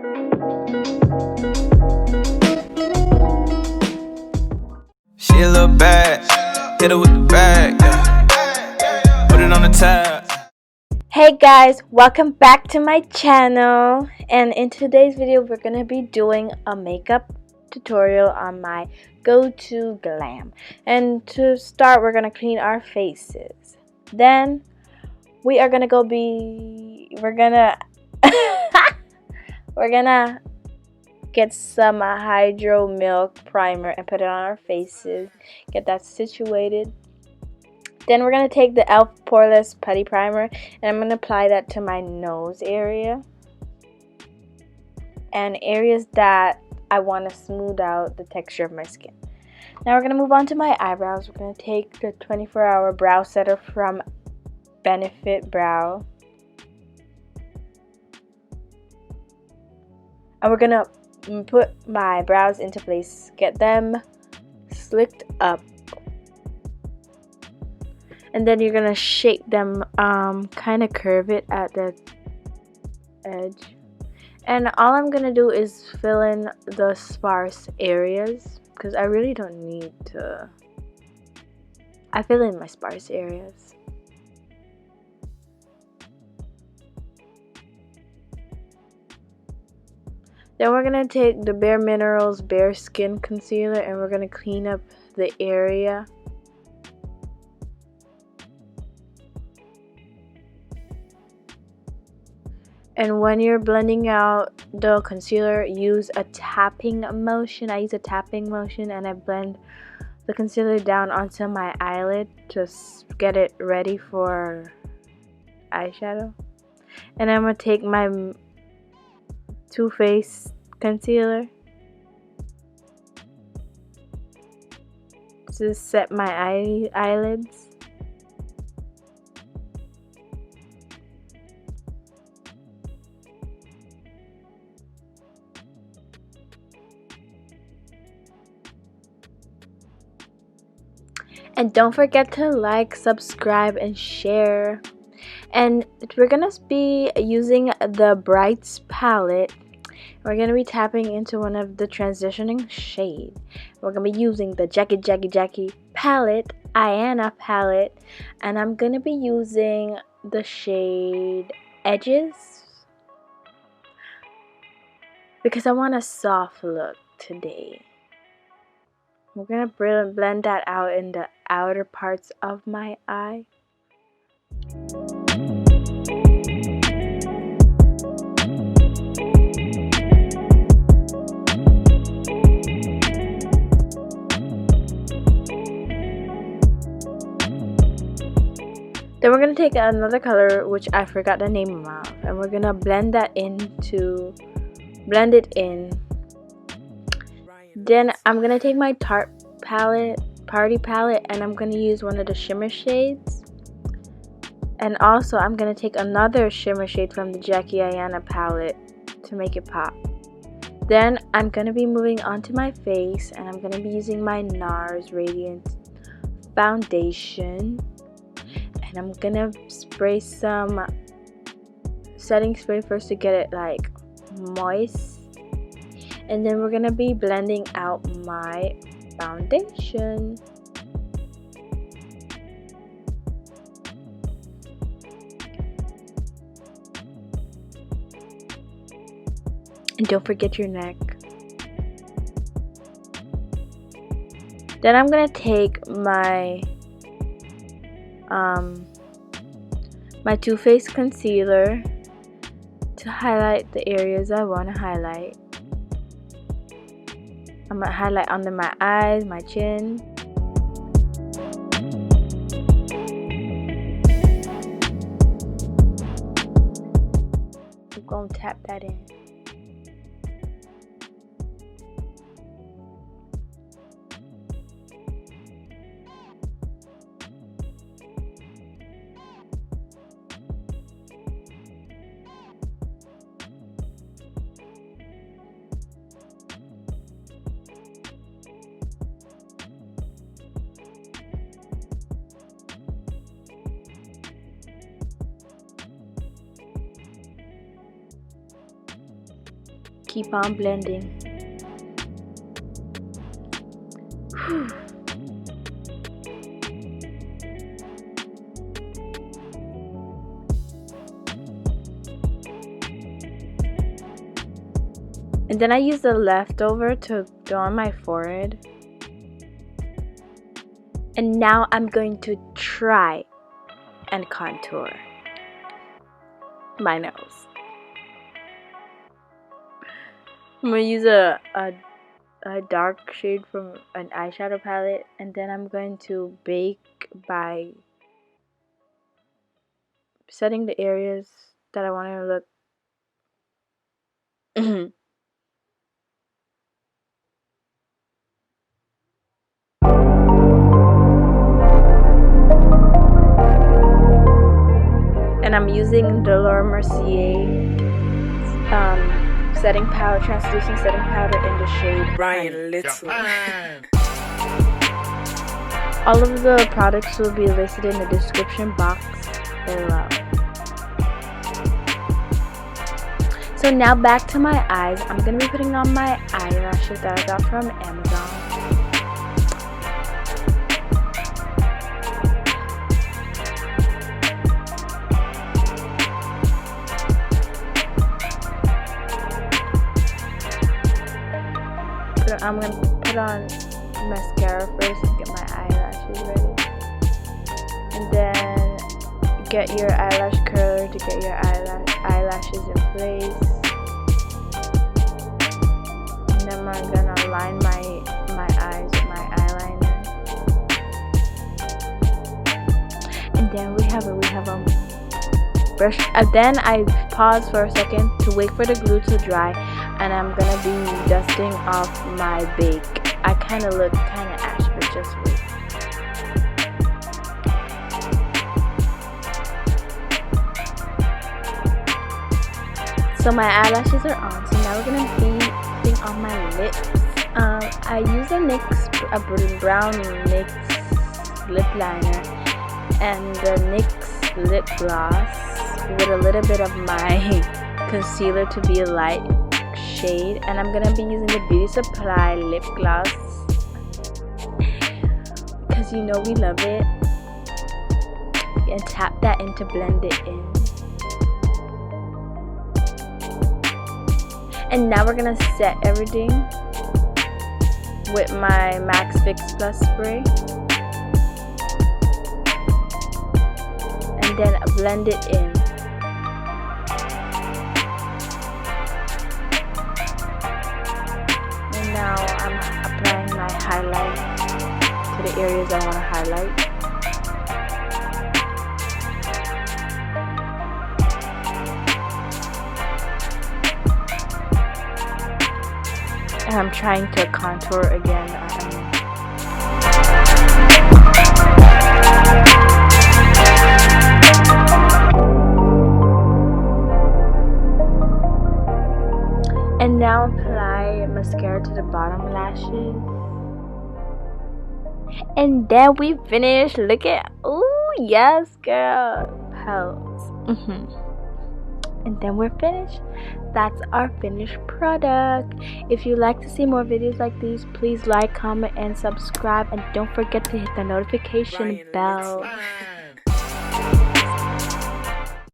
She a little bad, hit her with the bag, yeah. Put it on the tab. Hey guys, welcome back to my channel, and in today's video we're gonna be doing a makeup tutorial on my go-to Glam. And to start, we're gonna clean our faces. Then we are gonna we're gonna get some hydro milk primer and put it on our faces, get that situated. Then we're going to take the e.l.f. Poreless Putty Primer and I'm going to apply that to my nose area and areas that I want to smooth out the texture of my skin. Now we're going to move on to my eyebrows. We're going to take the 24-hour brow setter from Benefit Brow. And we're going to put my brows into place, get them slicked up. And then you're going to shape them, kind of curve it at the edge. And all I'm going to do is fill in the sparse areas, because I really don't need to. I fill in my sparse areas. Then we're going to take the Bare Minerals Bare Skin Concealer and we're going to clean up the area. And when you're blending out the concealer, use a tapping motion. I use a tapping motion and I blend the concealer down onto my eyelid to get it ready for eyeshadow. And I'm going to take my Too Faced concealer to set my eyelids. And don't forget to like, subscribe, and share. And we're gonna be using the Brights palette. We're gonna be tapping into one of the transitioning shade. We're gonna be using the Jackie palette, Iana palette, and I'm gonna be using the shade Edges because I want a soft look today. We're gonna blend that out in the outer parts of my eye. Then we're gonna take another color which I forgot the name of, and we're gonna blend it in. Then I'm gonna take my Tarte Party palette and I'm gonna use one of the shimmer shades. And also I'm gonna take another shimmer shade from the Jackie Aina palette to make it pop. Then I'm gonna be moving on to my face and I'm gonna be using my NARS Radiant foundation. And I'm gonna spray some setting spray first to get it like moist. And then we're gonna be blending out my foundation. And don't forget your neck. Then I'm gonna take my my Too Faced concealer to highlight the areas I want to highlight. I'm going to highlight under my eyes, my chin. I'm going to tap that in. keep on blending. And then I use the leftover to go on my forehead. And now I'm going to try and contour my nose. I'm going to use a dark shade from an eyeshadow palette, and then I'm going to bake by setting the areas that I want to look. And I'm using the Laura Mercier setting powder, translucent setting powder in the shade Brian Little. All of the products will be listed in the description box below. So now back to my eyes. I'm going to be putting on my eyelashes that I got from Amazon. I'm going to put on mascara first to get my eyelashes ready. And then get your eyelash curler to get your eyelashes in place. And then I'm going to line my eyes with my eyeliner. And then we have a brush. Then I pause for a second to wait for the glue to dry. And I'm gonna be dusting off my bake. I kind of look kind of ash, but just wait. So my eyelashes are on. So now we're gonna be putting on my lips. I use a brown NYX lip liner and the NYX lip gloss with a little bit of my concealer to be a light shade, and I'm gonna be using the Beauty Supply lip gloss because you know we love it, and tap that in to blend it in. And now we're gonna set everything with my Max Fix Plus spray and then blend it in. Now I'm applying my highlight to the areas I want to highlight. And I'm trying to contour again. And now apply mascara to the bottom lashes. And then we finish. Look at, oh yes girl, pose. And then we're finished. That's our finished product. If you'd like to see more videos like these, please like, comment, and subscribe. And don't forget to hit the notification bell.